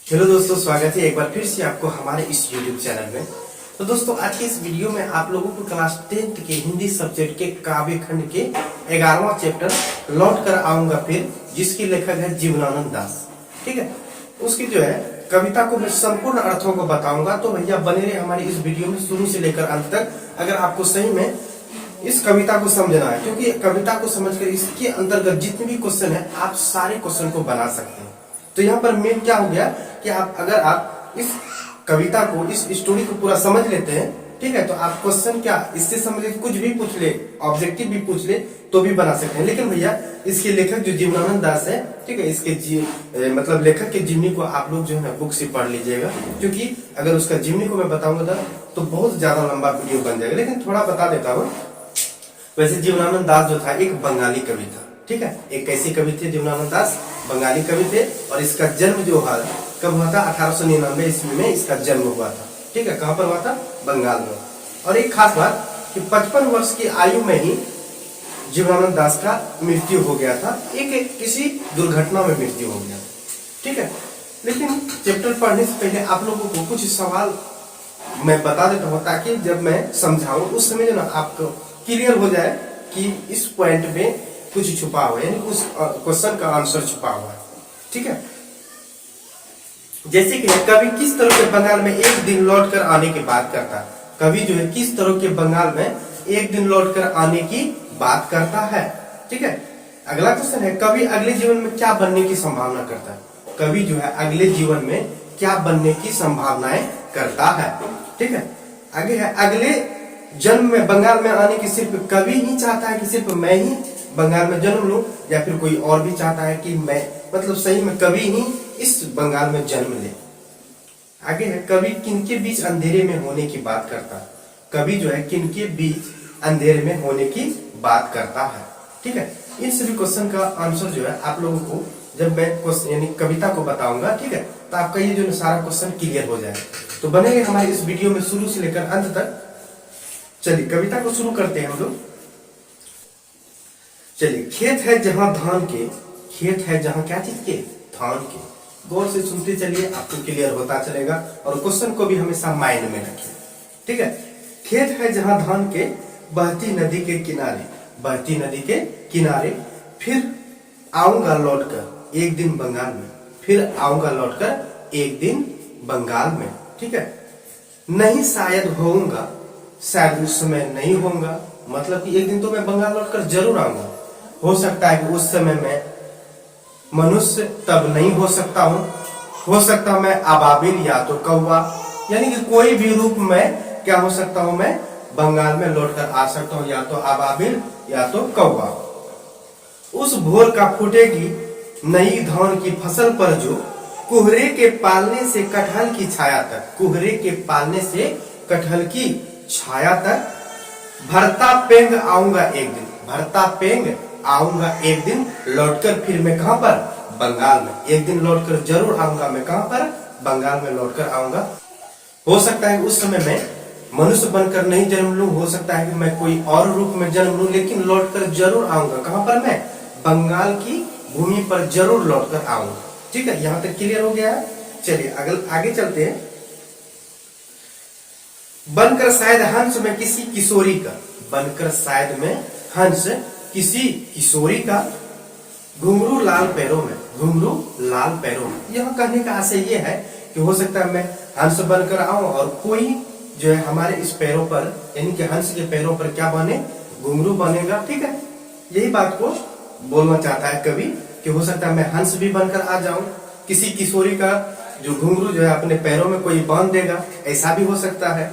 Hello दोस्तों, स्वागत है एक बार फिर से आपको हमारे इस YouTube चैनल में। तो दोस्तों, आज के इस वीडियो में आप लोगों को क्लास 10th के हिंदी सब्जेक्ट के काव्य खंड के 11वां चैप्टर लौट कर आऊंगा फिर, जिसकी लेखक है जीवनानंद दास। ठीक है, उसकी जो है कविता को मैं संपूर्ण अर्थों को बताऊंगा। तो भैया बने रहे हमारी इस वीडियो में शुरू से लेकर अंत तक, अगर आपको सही में इस कविता को समझना है, क्योंकि कविता को समझकर इसके अंतर्गत जितने भी क्वेश्चन है आप सारे क्वेश्चन को बना सकते हैं। तो यहाँ पर मेन क्या हो गया कि अगर आप इस कविता को, इस स्टोरी को पूरा समझ लेते हैं, ठीक है, तो आप क्वेश्चन क्या इससे संबंधित कुछ भी पूछ ले, ऑब्जेक्टिव भी पूछ ले तो भी बना सकते हैं। लेकिन भैया इसके लेखक जो जीवनानंद दास है, ठीक है, इसके मतलब लेखक के जीवनी को आप लोग जो है ना बुक से पढ़ लीजिएगा, क्योंकि अगर उसका जीवनी को मैं बताऊंगा तो बहुत ज्यादा लंबा वीडियो बन जाएगा। लेकिन थोड़ा बता देता हूँ। वैसे जीवनानंद दास जो था एक बंगाली कवि था। ठीक है, एक कैसे कवि थे जीवनानंद दास? बंगाली कवि थे। और इसका जन्म जो है कब हुआ था? 1899 ईस्वी में इसका जन्म हुआ था। ठीक है, कहां पर हुआ था? बंगाल में। और एक खास बात कि 55 वर्ष की आयु में ही जीवनानंद दास का मृत्यु हो गया था। एक किसी दुर्घटना में मृत्यु हो गया। ठीक है, लेकिन चैप्टर पढ़ने से पहले आप लोगों को कुछ सवाल मैं बता देता हूँ, ताकि जब मैं समझाऊं उस समय जो ना आपको क्लियर हो जाए कि इस पॉइंट में कुछ छुपा हुआ है, यानी उस क्वेश्चन का आंसर छुपा हुआ है। ठीक है, जैसे कि कवि किस तरह के बंगाल में एक दिन लौट कर आने की बात करता है। कवि जो है किस तरह के बंगाल में एक दिन लौट कर आने की बात करता है। ठीक है, अगला क्वेश्चन है कवि अगले जीवन में क्या बनने की संभावना करता है। कवि जो है अगले जीवन में क्या बनने की संभावनाएं करता है। ठीक है, आगे है अगले जन्म में बंगाल में आने की सिर्फ कवि ही चाहता है कि सिर्फ मैं ही बंगाल में जन्म लूं, या फिर कोई और भी चाहता है कि मैं मतलब सही में कवि ही इस बंगाल में जन्म ले। आगे है कवि किनके बीच अंधेरे में होने की बात करता है। कवि जो है किनके बीच अंधेरे में होने की बात करता है। ठीक है, इन सभी क्वेश्चन का आंसर जो है आप लोगों को जब मैं क्वेश्चन यानी कविता को बताऊंगा, ठीक है, तो आपका ये जो सारा क्वेश्चन क्लियर हो जाए। तो बनेंगे हमारे इस वीडियो में शुरू से लेकर अंत तक। चलिए कविता को शुरू करते हैं हम लोग। चलिए, खेत है जहां धान के, खेत है जहां क्या चीज के? धान के। गौर से सुनते चलिए, आपको क्लियर होता चलेगा। और क्वेश्चन को भी हमेशा माइंड में रखिए। ठीक है, खेत है जहां धान के, बहती नदी के किनारे, बहती नदी के किनारे, फिर आऊंगा लौटकर एक दिन बंगाल में, फिर आऊंगा लौटकर एक दिन बंगाल में। ठीक है, नहीं शायद होऊंगा, शायद उस समय नहीं होऊंगा, मतलब कि एक दिन तो मैं बंगाल लौटकर जरूर आऊंगा। हो सकता है कि उस समय मैं मनुष्य तब नहीं हो सकता हूं, हो सकता मैं अबाबिल या तो कौवा, यानी कि कोई भी रूप में क्या हो सकता हूं, मैं बंगाल में लौटकर आ सकता हूं, या तो अबाबिल या तो कौवा। उस भोर का फूटेगी नई धान की फसल पर जो कुहरे के पालने से कटहल की छाया तक, कुहरे के पालने से कटहल की छाया तक, भरता पेंग आऊंगा एक दिन, भरता पेंग आऊंगा एक दिन लौटकर, फिर मैं कहां पर? बंगाल में। एक दिन लौटकर जरूर आऊंगा मैं कहां पर? बंगाल में लौटकर आऊंगा। हो सकता है उस समय मैं मनुष्य बनकर नहीं जन्म लूं, हो सकता है कि मैं कोई और रूप में जन्म लूं, लेकिन लौटकर जरूर आऊंगा। कहां पर? मैं बंगाल की भूमि पर जरूर लौटकर आऊंगा। ठीक है, यहां तक क्लियर हो गया है। चलिए आगे चलते हैं। बनकर शायद हंस में किसी किशोरी का, बनकर शायद में हंस किसी किशोरी का, घुंघरू लाल पैरों में, घुंघरू लाल पैरों में। यह कहने का आशय ये है कि हो सकता है मैं हंस बनकर आऊं और कोई जो है हमारे इस पैरों पर, यानी कि हंस के पैरों पर क्या बने? घुंघरू बनेगा। ठीक है, यही बात को बोलना चाहता है कवि कि हो सकता है मैं हंस भी बनकर आ जाऊं, किसी किशोरी का जो घुंघरू जो है अपने पैरों में कोई बांध देगा, ऐसा भी हो सकता है।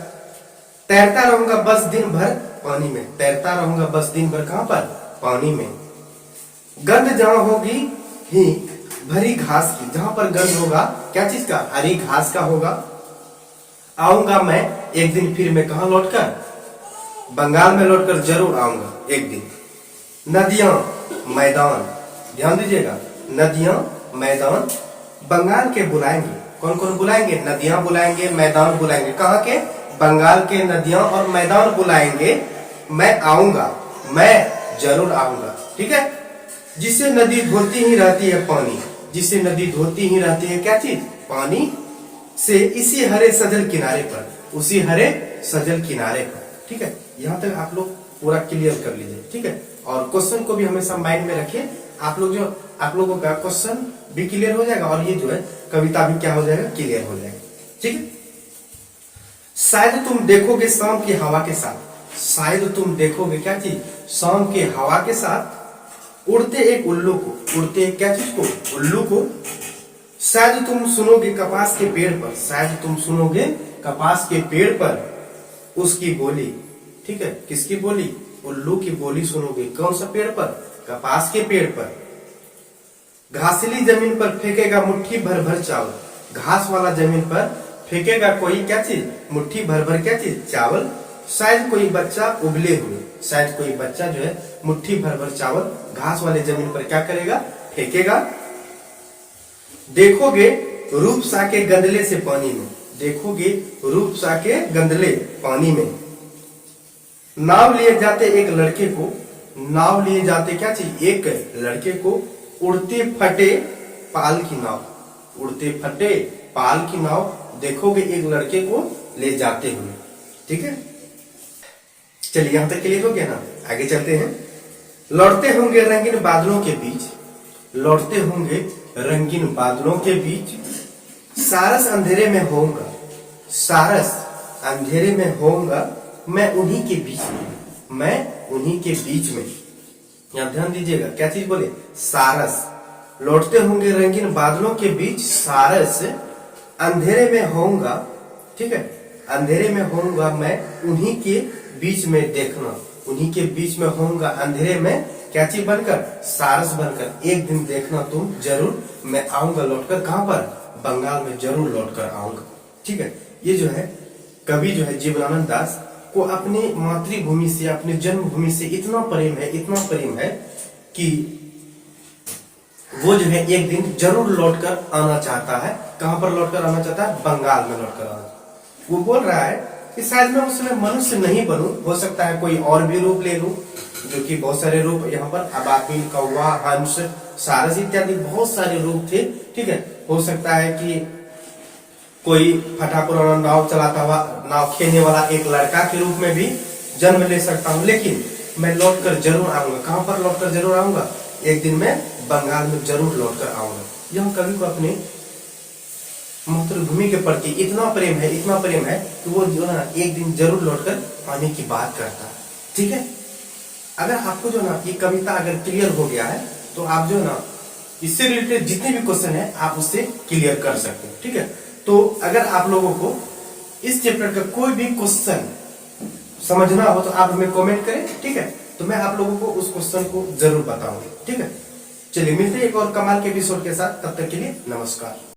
तैरता रहूंगा बस दिन भर पानी में, तैरता रहूंगा बस दिन भर कहां पर? पानी में। गंध जहां होगी ही भरी घास की, जहां पर गंध होगा क्या चीज का? हरी घास का होगा। आऊंगा मैं एक दिन फिर मैं कहां लौटकर? बंगाल में लौटकर जरूर आऊंगा एक दिन। नदियां मैदान, ध्यान दीजिएगा, नदियां मैदान बंगाल के बुलाएंगे। कौन कौन बुलाएंगे? नदियां बुलाएंगे, मैदान बुलाएंगे। कहां के? बंगाल के नदियां और मैदान बुलाएंगे। मैं आऊंगा, मैं जरूर आऊंगा। ठीक है, जिसे नदी घोलती ही रहती है पानी, जिसे नदी धोती ही रहती है क्या चीज, पानी से, इसी हरे सजल किनारे पर, उसी हरे सजल किनारे पर। ठीक है, यहाँ तक आप लोग पूरा क्लियर कर लीजिए। ठीक है, और क्वेश्चन को भी हमेशा माइंड में रखिए। आप लोगों का क्वेश्चन भी क्लियर हो जाएगा और ये जो है कविता भी क्या हो जाएगा, क्लियर हो जाएगा। ठीक है, शायद तुम देखोगे शाम की हवा के साथ, शायद तुम देखोगे क्या चीज, शाम के हवा के साथ उड़ते एक उल्लू को, उड़ते एक क्या चीज को, उल्लू को। शायद तुम सुनोगे कपास के पेड़ पर, शायद तुम सुनोगे कपास के पेड़ पर उसकी बोली। ठीक है, किसकी बोली, उल्लू की बोली सुनोगे। कौन सा पेड़ पर, कपास के पेड़ पर। घासली जमीन पर फेंकेगा मुट्ठी भर भर चावल, घास वाला जमीन पर फेंकेगा कोई क्या चीज, मुट्ठी भर भर क्या चीज, चावल। शायद कोई बच्चा उबले हुए, शायद कोई बच्चा जो है मुट्ठी भर भर चावल घास वाले जमीन पर क्या करेगा, फेंकेगा। देखोगे रूप सा के गंदले से पानी में, देखोगे रूप सा के गंदले पानी में। नाव लिए जाते एक लड़के को, नाव लिए जाते क्या चीज, एक लड़के को। उड़ते फटे पाल की नाव, उड़ते फटे पाल की नाव, देखोगे एक लड़के को ले जाते हुए। ठीक है, चलिए यहां तक क्लियर हो गया ना, आगे चलते हैं। लौटते होंगे रंगीन बादलों के बीच, लौटते होंगे रंगीन बादलों के बीच। सारस अंधेरे में होऊंगा, सारस अंधेरे में होऊंगा, मैं उन्हीं के बीच में, मैं उन्हीं के बीच में। यहां ध्यान दीजिएगा, क्या चीज बोले, सारस। लौटते होंगे रंगीन बादलों के बीच, सारस अंधेरे में होऊंगा। ठीक है, अंधेरे में होऊंगा, मैं उन्हीं के बीच में, देखना उन्हीं के बीच में होऊंगा, अंधेरे में क्या चीज बनकर, सारस बनकर। एक दिन देखना तुम जरूर, मैं आऊंगा लौटकर, कहां पर, बंगाल में जरूर लौटकर आऊंगा। ठीक है, ये जो है कवि जो है जीवनानंद दास को अपनी मातृभूमि से, अपनी जन्मभूमि से इतना प्रेम है, इतना प्रेम है कि वो जो है एक दिन जरूर लौटकर आना चाहता है। कहां पर लौटकर आना चाहता है, बंगाल में लौटकर आना। वो बोल रहा है कि शायद मैं उस समय मनुष्य नहीं बनूं, हो सकता है कोई और भी रूप ले लूं, जो कि बहुत सारे रूप यहाँ पर अबाबिल, कौवा, हंस, सारस इत्यादि बहुत सारे रूप थे। ठीक है, हो सकता है कि कोई फटा पुराना नाव चलाता हुआ, नाव खेलने वाला एक लड़का के रूप में भी जन्म ले सकता हूँ, लेकिन मैं लौटकर जरूर आऊंगा। कहां पर लौटकर जरूर आऊंगा, एक दिन मैं बंगाल में जरूर लौटकर आऊंगा। यह कवि को अपने मातृभूमि के प्रति इतना प्रेम है, इतना प्रेम है कि वो जो ना एक दिन जरूर लौटकर आने की बात करता है। ठीक है, अगर आपको जो ना ये कविता अगर क्लियर हो गया है तो आप जो ना इससे रिलेटेड जितने भी क्वेश्चन है आप उससे क्लियर कर सकते हैं। ठीक है, तो अगर आप लोगों को इस चैप्टर का कोई भी क्वेश्चन समझना हो तो आप हमें कमेंट करें। ठीक है, तो मैं आप लोगों को उस क्वेश्चन को जरूर बताऊंगा। ठीक है, चलिए मिलते हैं एक और कमाल के एपिसोड के साथ, तब तक के लिए नमस्कार।